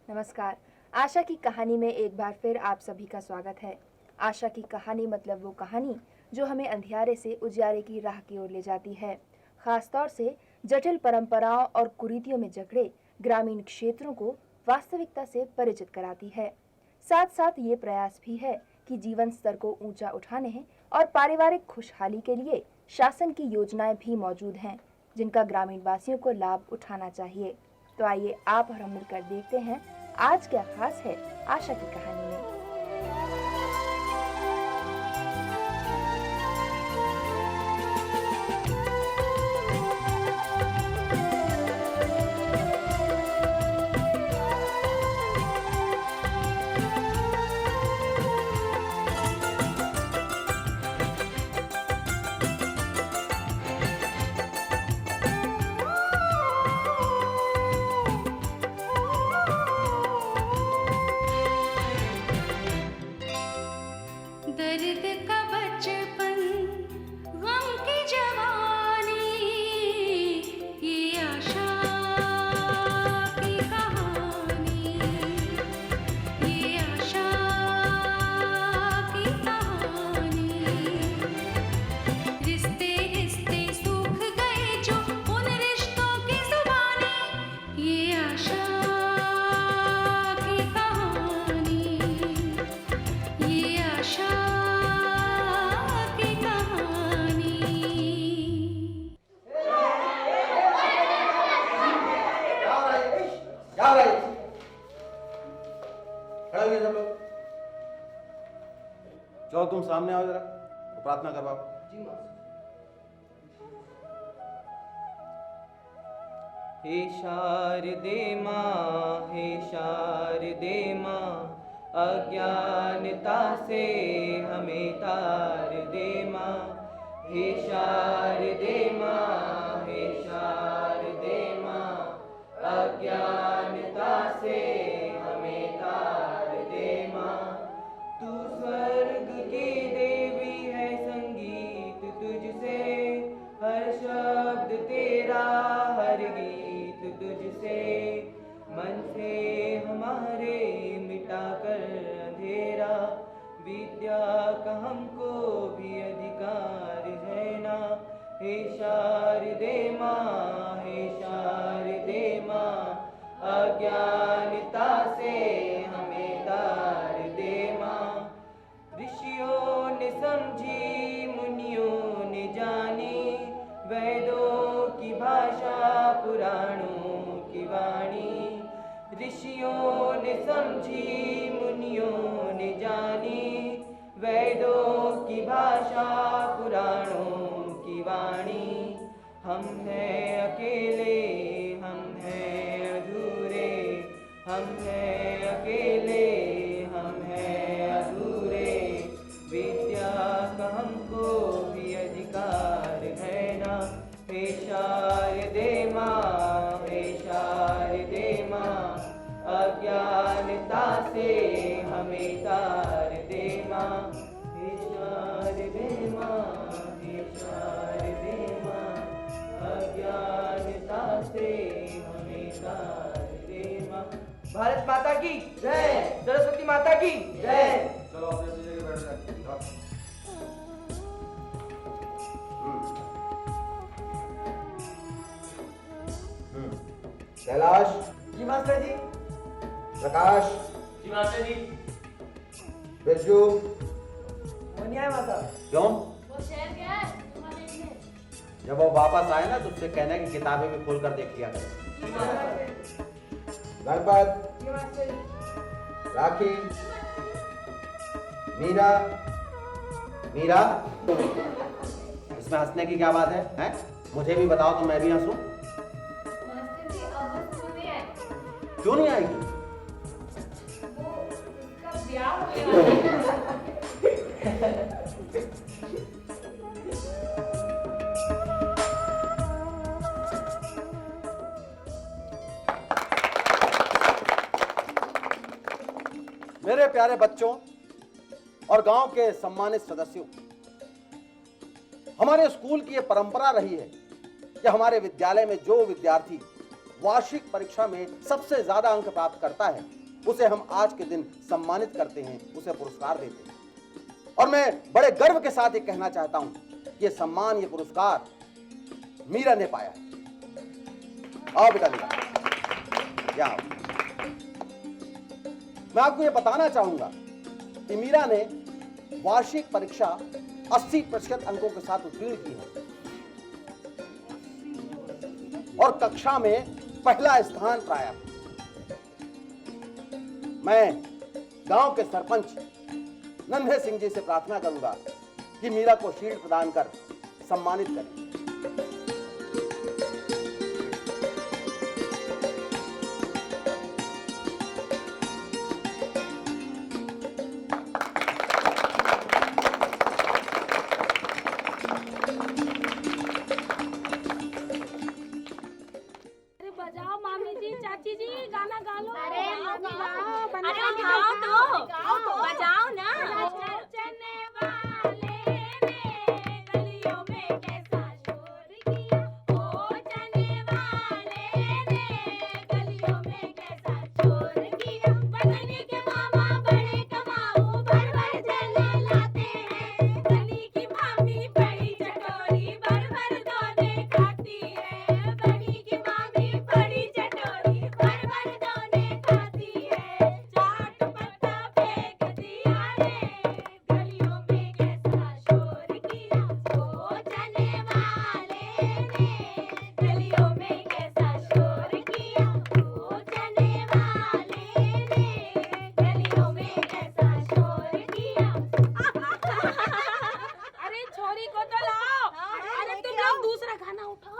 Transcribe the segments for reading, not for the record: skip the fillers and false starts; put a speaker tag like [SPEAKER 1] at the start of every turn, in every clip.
[SPEAKER 1] नमस्कार। आशा की कहानी में एक बार फिर आप सभी का स्वागत है। आशा की कहानी मतलब वो कहानी जो हमें अंधियारे से उजियारे की राह की ओर ले जाती है। खासतौर से जटिल परंपराओं और कुरीतियों में जकड़े ग्रामीण क्षेत्रों को वास्तविकता से परिचित कराती है। साथ साथ ये प्रयास भी है कि जीवन स्तर को ऊंचा उठाने और पारिवारिक खुशहाली के लिए शासन की योजनाएं भी मौजूद हैं, जिनका ग्रामीण वासियों को लाभ उठाना चाहिए। तो आइए आप और हम मिलकर देखते हैं आज क्या खास है आशा की कहानी में।
[SPEAKER 2] दर्द का बचपन, गम की जवानी, ये आशा की कहानी, ये आशा की कहानी। रिश्ते रिश्ते सूख गए जो उन रिश्तों की जुबानी, ये आशा की कहानी, ये आशा की कहानी।
[SPEAKER 3] क्या भाई? खड़े हो गए सब लोग। चलो तुम सामने आओ जरा, तो प्रार्थना कर बाबा। जी
[SPEAKER 4] हे शारदे माँ, हे शारदे माँ, अज्ञानता से हमें तार दे माँ। हे शारदे माँ, हे शारदे माँ, अज्ञानता से हमें तार दे माँ। तू स्वर्ग की देवी है, संगीत तुझसे, हर शब्द तेरा, हर गीत तुझसे। मन से हमारे मिटा कर अंधेरा, विद्या का हमको भी अधिकार है ना। हे शारदे माँ, हे शारदे माँ, अज्ञानता से हमें तार दे माँ। ऋषियों ने समझी, मुनियों ने जानी, वेदों की भाषा, पुराणों की वाणी। ऋषियों ने समझी, मुनियों ने जानी, वेदों की भाषा, पुराणों की वाणी। हम हैं अकेले, हम हैं अधूरे, हम हैं अकेले, हम हैं अधूरे। विद्या का हमको भी अधिकार है ना। हे शारदे माँ, हे शारदे माँ, अज्ञानता से हमें तार दे माँ। हे शारदे माँ, हे शारदे माँ, अज्ञानता से हमें तार दे माँ। भारत माता की जय, सरस्वती माता की जय।
[SPEAKER 3] चलो अपने अपनी जगह बैठ जाए। कैलाश।
[SPEAKER 4] जी मास्टर जी।
[SPEAKER 3] प्रकाश।
[SPEAKER 4] जी मास्टर जी।
[SPEAKER 3] बिरजू।
[SPEAKER 4] वो नहीं आया मास्टर।
[SPEAKER 3] क्यों?
[SPEAKER 2] वो शहर गया है तुम्हारे लिए।
[SPEAKER 3] जब वो वापस आए ना तो उससे कहना कि किताबें भी खोल कर देख लिया करें।
[SPEAKER 4] जी मास्टर।
[SPEAKER 3] गणपत।
[SPEAKER 4] जी मास्टर जी।
[SPEAKER 3] राखी। मीरा। मीरा, इसमें हंसने की क्या बात है? हैं? मुझे भी बताओ तो मैं भी हंसूं।
[SPEAKER 2] मास्टर जी अब स्कूल में है,
[SPEAKER 3] क्यों नहीं आएगी?
[SPEAKER 2] वो उसका ब्याह होने वाला है।
[SPEAKER 3] मेरे प्यारे बच्चों और गांव के सम्मानित सदस्यों, हमारे स्कूल की ये परंपरा रही है कि हमारे विद्यालय में जो विद्यार्थी वार्षिक परीक्षा में सबसे ज्यादा अंक प्राप्त करता है उसे हम आज के दिन सम्मानित करते हैं, उसे पुरस्कार देते हैं। और मैं बड़े गर्व के साथ ये कहना चाहता हूं, ये सम्मान, ये पुरस्कार मीरा ने पाया है। आओ बेटा मीरा, यहाँ आओ। मैं आपको ये बताना चाहूंगा कि मीरा ने वार्षिक परीक्षा 80% अंकों के साथ उत्तीर्ण की है और कक्षा में पहला स्थान पाया। मैं गांव के सरपंच नन्हे सिंह जी से प्रार्थना करूंगा कि मीरा को शील्ड प्रदान कर सम्मानित करें।
[SPEAKER 2] बजाओ मामी जी, चाची जी, गाना गा लो।
[SPEAKER 5] अरे
[SPEAKER 2] गाओ तो बजाओ ना। चने वाले ने गलियों में कैसा शोर किया, ओ चने वाले ने गलियों में कैसा शोर किया। बगनी के मामा बड़े कमाऊ, भर भर जले लाते हैं। गली की मामी बड़ी चटोरी, भर भर दोने खाती है। बड़ी की मामी बड़ी चटोरी, भर भर दोने खाती है। चाट पत्ता फेंक दिया रे, गलियों में कैसा शोर किया, ओ चने वाले ने गलियों में कैसा शोर किया, ओ चने वाले ने गलियों में कैसा शोर किया। अरे छोरी को तो लाओ। अरे तुम लोग दूसरा गाना उठाओ।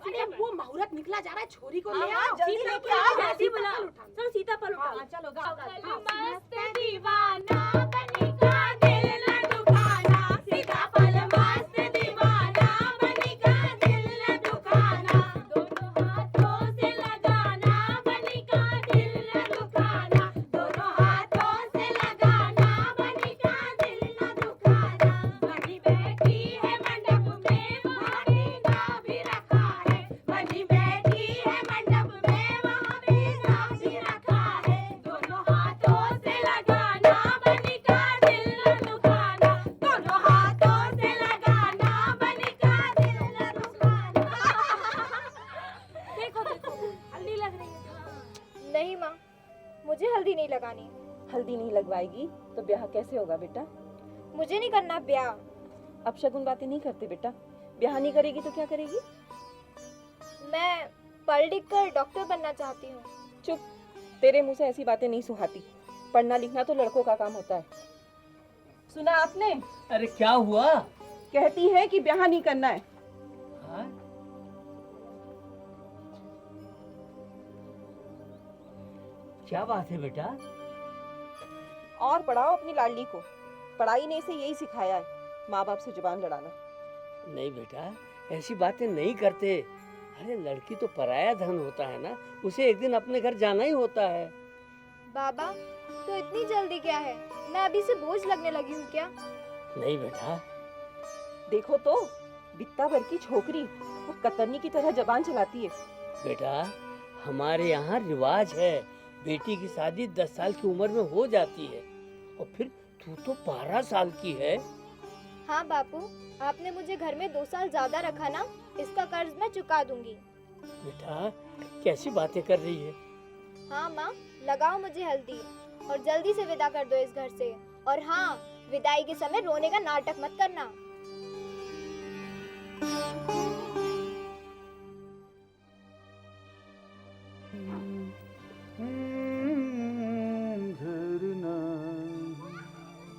[SPEAKER 2] अरे वो मुहूर्त निकला जा रहा है, छोरी को ले आओ।
[SPEAKER 5] जल्दी
[SPEAKER 2] सीता
[SPEAKER 5] लेके
[SPEAKER 2] पर
[SPEAKER 5] आओ,
[SPEAKER 2] उठाओ,
[SPEAKER 5] जल्दी
[SPEAKER 2] बुलाओ।
[SPEAKER 5] बुलाओ।
[SPEAKER 2] चलो सीताफल उठाओ।
[SPEAKER 5] चलो गाओ
[SPEAKER 2] मस्त दीवाना बनी का दिल न दुखाना, सीताफल मस्त दीवाना बनी का दिल न दुखाना। दोनों हाथों से लगाना बनी का दिल न दुखाना, दोनों हाथों से लगाना बनी का दिल न दुखाना। बनी बैठी है मंडप में, वहाँ बीना भी रखा है। बनी बैठी है मंडप में, वहाँ बीना भी रखा है। दोनों हाथों से लगाना बनी का दिल न दुखाना, दोनों हाथों से लगाना बनी का दिल न दुखाना। देखो देखो, हल्दी लग रही है।
[SPEAKER 5] नहीं माँ, मुझे हल्दी नहीं लगानी।
[SPEAKER 6] हल्दी नहीं लगवाएगी तो ब्याह कैसे होगा बेटा?
[SPEAKER 5] मुझे नहीं करना ब्याह।
[SPEAKER 6] अब शगुन बातें नहीं करते बेटा। ब्याह नहीं करेगी तो क्या करेगी?
[SPEAKER 5] मैं पढ़ लिख कर डॉक्टर बनना चाहती हूँ।
[SPEAKER 6] चुप, तेरे मुंह से ऐसी बातें नहीं सुहाती। पढ़ना लिखना तो लड़कों का काम होता है। सुना आपने?
[SPEAKER 7] अरे क्या हुआ?
[SPEAKER 6] कहती है कि ब्याह नहीं करना है।
[SPEAKER 7] हाँ? क्या बात है बेटा?
[SPEAKER 6] और पढ़ाओ अपनी लाडली को। पढ़ाई ने इसे यही सिखाया है, माँ बाप से जुबान लड़ाना।
[SPEAKER 7] नहीं बेटा, ऐसी बातें नहीं करते। अरे लड़की तो पराया धन होता है ना, उसे एक दिन अपने घर जाना ही होता है।
[SPEAKER 5] बाबा, तो इतनी जल्दी क्या है? मैं अभी से बोझ लगने लगी हूँ क्या?
[SPEAKER 7] नहीं बेटा।
[SPEAKER 6] देखो तो, बित्ता भर की छोकरी वो कतरनी की तरह जबान चलाती है।
[SPEAKER 7] बेटा, हमारे यहाँ रिवाज है, बेटी की शादी 10 साल की उम्र में हो जाती है, और फिर तू तो 12 साल की है।
[SPEAKER 5] हाँ बापू, आपने मुझे घर में 2 साल ज्यादा रखा ना, इसका कर्ज मैं चुका दूंगी।
[SPEAKER 7] बेटा, कैसी बातें कर रही है?
[SPEAKER 5] हाँ माँ, लगाओ मुझे हल्दी और जल्दी से विदा कर दो इस घर से। और हाँ, विदाई के समय रोने का नाटक मत करना।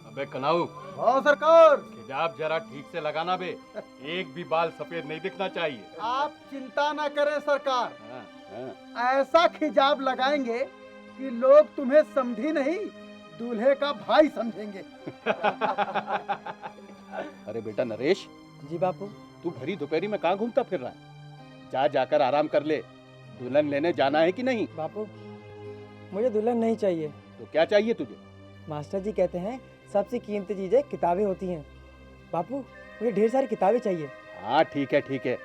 [SPEAKER 8] अबे कनाऊ,
[SPEAKER 3] हाँ सरकार।
[SPEAKER 8] हिजाब जरा ठीक से लगाना बे, एक भी बाल सफेद नहीं दिखना चाहिए।
[SPEAKER 9] आप चिंता ना करें सरकार,
[SPEAKER 8] हाँ, हाँ।
[SPEAKER 9] ऐसा खिजाब लगाएंगे कि लोग तुम्हें समझी नहीं, दूल्हे का भाई समझेंगे।
[SPEAKER 8] अरे बेटा नरेश।
[SPEAKER 9] जी बापू।
[SPEAKER 8] तू भरी दोपहरी में कहाँ घूमता फिर रहा है? जा जाकर आराम कर ले। दुल्हन लेने जाना है कि नहीं?
[SPEAKER 10] बापू, मुझे दुल्हन नहीं चाहिए।
[SPEAKER 8] तो क्या चाहिए तुझे?
[SPEAKER 10] मास्टर जी कहते हैं सबसे कीमती चीजें किताबें होती हैं। बापू, मुझे ढेर सारी किताबें चाहिए।
[SPEAKER 8] हाँ ठीक है ठीक है,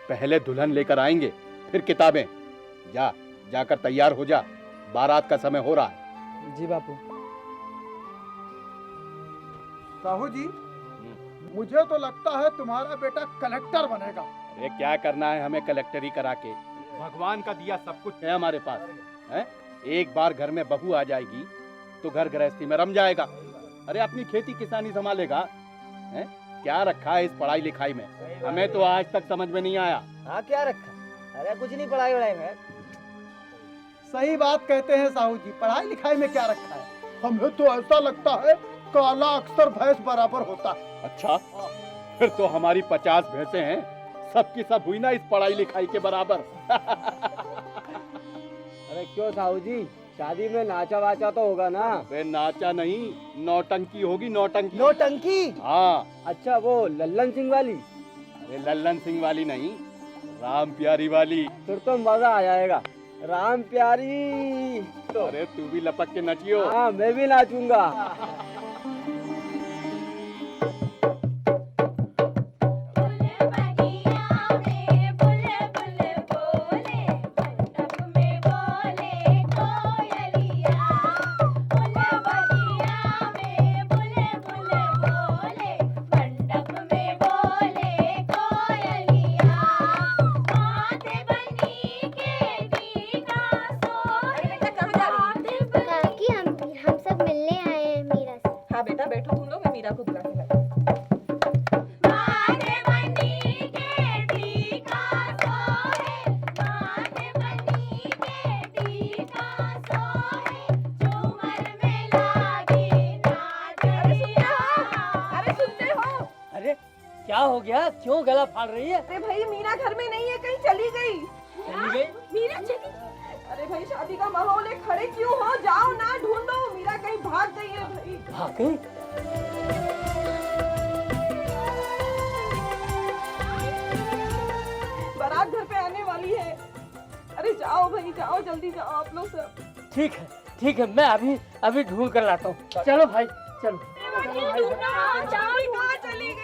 [SPEAKER 8] पहले दुल्हन लेकर आएंगे फिर किताबें। जा, जाकर तैयार हो जा, बारात का समय हो रहा है।
[SPEAKER 10] जी बापू।
[SPEAKER 9] साहू जी, मुझे तो लगता है तुम्हारा बेटा कलेक्टर बनेगा।
[SPEAKER 8] अरे क्या करना है हमें कलेक्टरी करा के, भगवान का दिया सब कुछ है हमारे पास है। एक बार घर में बहू आ जाएगी तो घर गृहस्थी में रम जाएगा। अरे अपनी खेती किसानी संभालेगा है। क्या रखा है इस पढ़ाई लिखाई में, हमें तो आज तक समझ में नहीं आया।
[SPEAKER 10] हाँ क्या रखा, अरे कुछ नहीं पढ़ाई वढ़ाई में।
[SPEAKER 9] सही बात कहते हैं साहू जी, पढ़ाई लिखाई में क्या रखा है। हमें तो ऐसा लगता है काला अक्सर भैंस बराबर होता है।
[SPEAKER 8] अच्छा, फिर तो हमारी 50 भैंसें हैं, सबकी सब हुई ना इस पढ़ाई लिखाई के बराबर।
[SPEAKER 10] अरे क्यों साहू जी, शादी में नाचा वाचा तो होगा ना।
[SPEAKER 8] वे नाचा नहीं, नौटंकी होगी, नौटंकी।
[SPEAKER 10] नौटंकी?
[SPEAKER 8] हाँ। अच्छा,
[SPEAKER 10] वो लल्लन सिंह वाली?
[SPEAKER 8] अरे लल्लन सिंह वाली नहीं, राम प्यारी वाली।
[SPEAKER 10] फिर तो मजा आ जाएगा। राम प्यारी तो।
[SPEAKER 8] अरे तू भी लपक के नचियो।
[SPEAKER 10] हाँ मैं भी नाचूंगा।
[SPEAKER 7] क्या हो गया, क्यों गला फाड़ रही है?
[SPEAKER 6] अरे भाई मीरा घर में नहीं है, कहीं चली गई।
[SPEAKER 7] चली गई?
[SPEAKER 6] मीरा चली? अरे भाई शादी का माहौल है, खड़े क्यों हो, जाओ ना ढूंढो, मीरा कहीं भाग गई है भाई।
[SPEAKER 7] भाग गई?
[SPEAKER 6] बारात घर पे आने वाली है। अरे जाओ भाई जाओ, जल्दी जाओ आप लोग सब।
[SPEAKER 7] ठीक है, मैं अभी ढूंढ कर लाता हूँ। चलो भाई चलो।
[SPEAKER 6] कहाँ चली गई?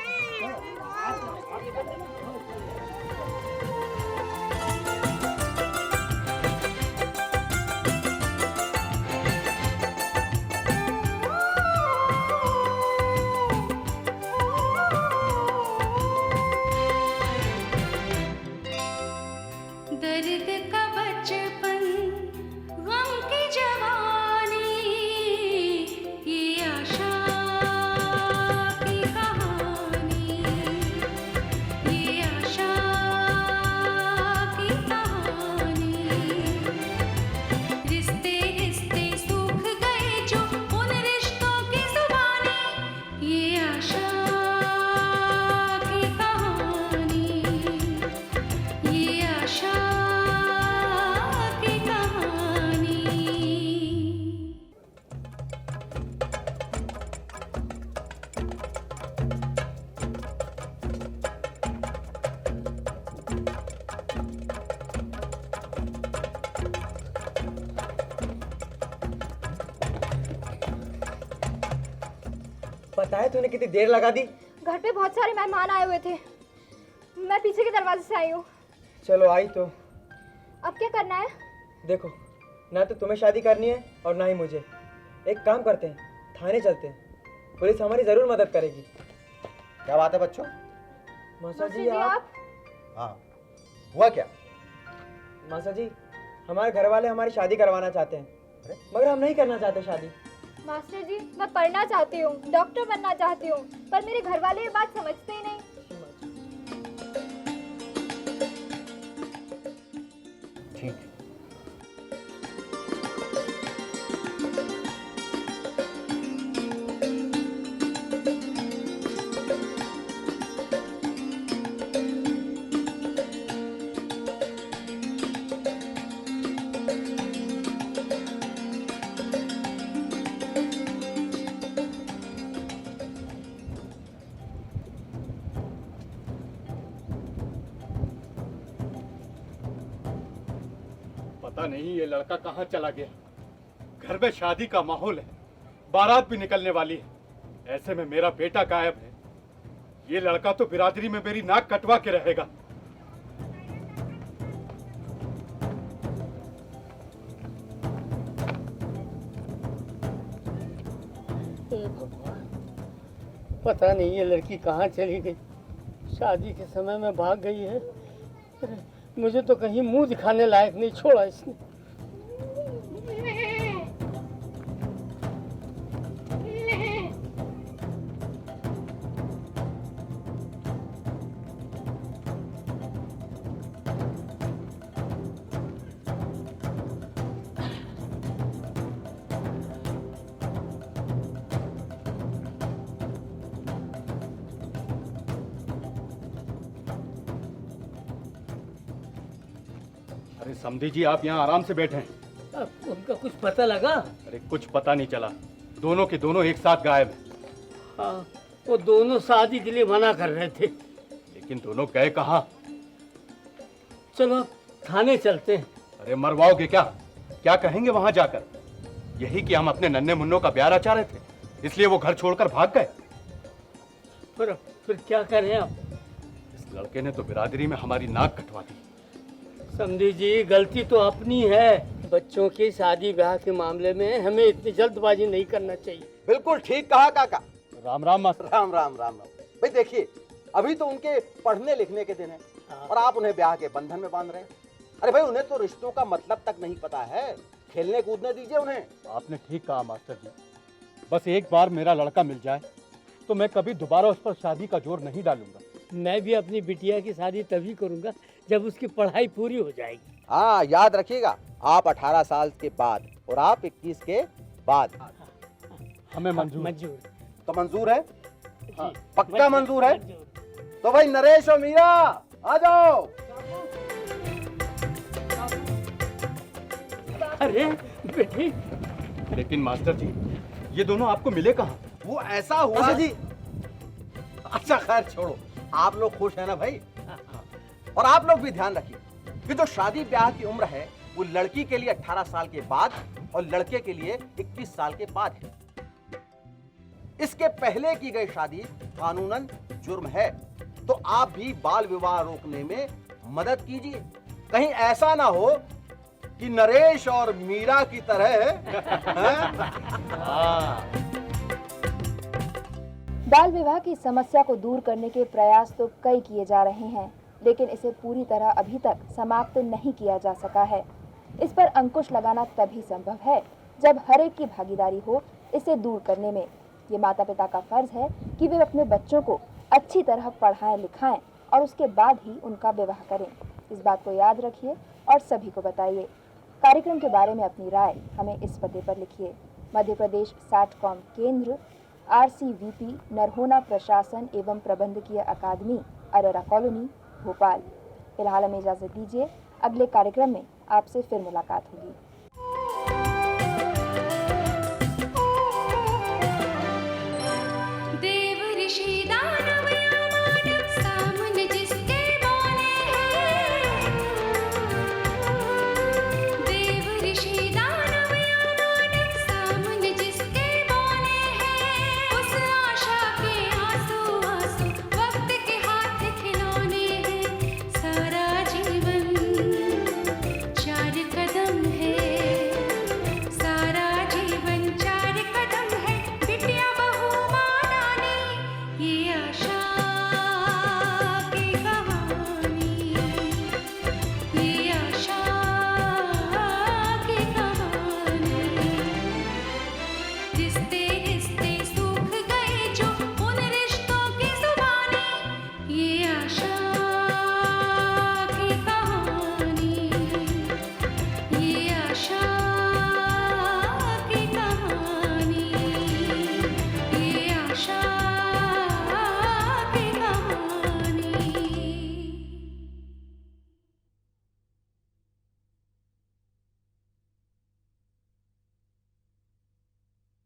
[SPEAKER 2] दर्द का बचपन, गम की जवानी, ये आशा की कहानी, ये आशा की कहानी। रिश्ते रिश्ते सूख गए जो उन रिश्तों की जुबानी, ये आशा की कहानी, ये आशा की कहानी।
[SPEAKER 10] पता है तूने कितनी देर लगा दी?
[SPEAKER 5] घर पे बहुत सारे मेहमान आए हुए थे, मैं पीछे के दरवाजे से आई हूँ।
[SPEAKER 10] चलो आई तो।
[SPEAKER 5] अब क्या करना है?
[SPEAKER 10] देखो, ना तो तुम्हें शादी करनी है और ना ही मुझे। एक काम करते हैं, थाने चलते हैं, पुलिस हमारी जरूर मदद करेगी।
[SPEAKER 3] क्या बात है बच्चों?
[SPEAKER 10] मासा
[SPEAKER 5] मौसी
[SPEAKER 10] जी आप?
[SPEAKER 3] हाँ, हुआ क्या?
[SPEAKER 10] मासा जी, हमारे घर वाले हमारी शादी करवाना चाहते हैं, मगर हम नहीं करना चाहते शादी।
[SPEAKER 5] मास्टर जी, मैं पढ़ना चाहती हूँ, डॉक्टर बनना चाहती हूँ, पर मेरे घर वाले ये बात समझते ही नहीं।
[SPEAKER 3] ठीक है।
[SPEAKER 8] पता नहीं ये लड़का कहाँ चला गया। घर में शादी का माहौल है, बारात भी निकलने वाली है, ऐसे में मेरा बेटा गायब है। ये लड़का तो बिरादरी में मेरी नाक कटवा के रहेगा।
[SPEAKER 7] हे भगवान, पता नहीं ये लड़की कहाँ चली गई। शादी के समय में भाग गई है। अरे, मुझे तो कहीं मुंह दिखाने लायक नहीं छोड़ा इसने।
[SPEAKER 8] अरे समधी जी, आप यहाँ आराम से बैठे हैं।
[SPEAKER 7] अब उनका कुछ पता लगा?
[SPEAKER 8] अरे कुछ पता नहीं चला, दोनों के दोनों एक साथ गायब हैं।
[SPEAKER 7] हाँ, वो दोनों शादी के लिए मना कर रहे थे।
[SPEAKER 8] लेकिन दोनों गए कहाँ?
[SPEAKER 7] चलो अब थाने चलते हैं।
[SPEAKER 8] अरे मरवाओगे क्या? क्या कहेंगे वहां जाकर? यही कि हम अपने नन्हे मुन्नों का प्यार रचा रहे थे, इसलिए वो घर छोड़कर भाग गए।
[SPEAKER 7] फिर क्या करें अब?
[SPEAKER 8] इस लड़के ने तो बिरादरी में हमारी नाक कटवा दी।
[SPEAKER 7] समझी जी, गलती तो अपनी है। बच्चों की शादी ब्याह के मामले में हमें इतनी जल्दबाजी नहीं करना चाहिए।
[SPEAKER 3] बिल्कुल ठीक कहा काका।
[SPEAKER 8] राम राम मास्टर।
[SPEAKER 3] राम राम राम राम। भाई देखिए, अभी तो उनके पढ़ने लिखने के दिन है और आप उन्हें ब्याह के बंधन में बांध रहे हैं। अरे भाई, उन्हें तो रिश्तों का मतलब तक नहीं पता है, खेलने कूदने दीजिए उन्हें।
[SPEAKER 8] आपने ठीक कहा मास्टर जी, बस एक बार मेरा लड़का मिल जाए तो मैं कभी दोबारा उस पर शादी का जोर नहीं डालूंगा।
[SPEAKER 7] मैं भी अपनी बिटिया की शादी तभी करूंगा जब उसकी पढ़ाई पूरी हो जाएगी।
[SPEAKER 3] हाँ, याद रखिएगा, आप 18 साल के बाद और आप 21 के बाद।
[SPEAKER 8] हमें मंजूर।
[SPEAKER 7] मंजूर।
[SPEAKER 3] तो मंजूर है?
[SPEAKER 7] हाँ,
[SPEAKER 3] पक्का मंजूर है? तो भाई नरेश और मीरा आ जाओ।
[SPEAKER 7] अरे बेटी।
[SPEAKER 8] लेकिन मास्टर जी, ये दोनों आपको मिले कहाँ?
[SPEAKER 3] वो ऐसा हुआ जी। अच्छा खैर छोड़ो, आप लोग खुश हैं ना भाई? और आप लोग भी ध्यान रखिए कि जो शादी ब्याह की उम्र है वो लड़की के लिए 18 साल के बाद और लड़के के लिए 21 साल के बाद है। इसके पहले की गई शादी कानूनन जुर्म है, तो आप भी बाल विवाह रोकने में मदद कीजिए। कहीं ऐसा ना हो कि नरेश और मीरा की तरह।
[SPEAKER 1] बाल विवाह की समस्या को दूर करने के प्रयास तो कई किए जा रहे हैं, लेकिन इसे पूरी तरह अभी तक समाप्त नहीं किया जा सका है। इस पर अंकुश लगाना तभी संभव है जब हर एक की भागीदारी हो इसे दूर करने में। ये माता पिता का फर्ज है कि वे अपने बच्चों को अच्छी तरह पढ़ाएं लिखाएं और उसके बाद ही उनका विवाह करें। इस बात को याद रखिए और सभी को बताइए। कार्यक्रम के बारे में अपनी राय हमें इस पते पर लिखिए। मध्य प्रदेश SATCOM केंद्र, RCVP, नरहोना प्रशासन एवं प्रबंधकीय अकादमी, अरोरा कॉलोनी, भोपाल। फिलहाल हमें इजाजत दीजिए, अगले कार्यक्रम में आपसे फिर मुलाकात होगी।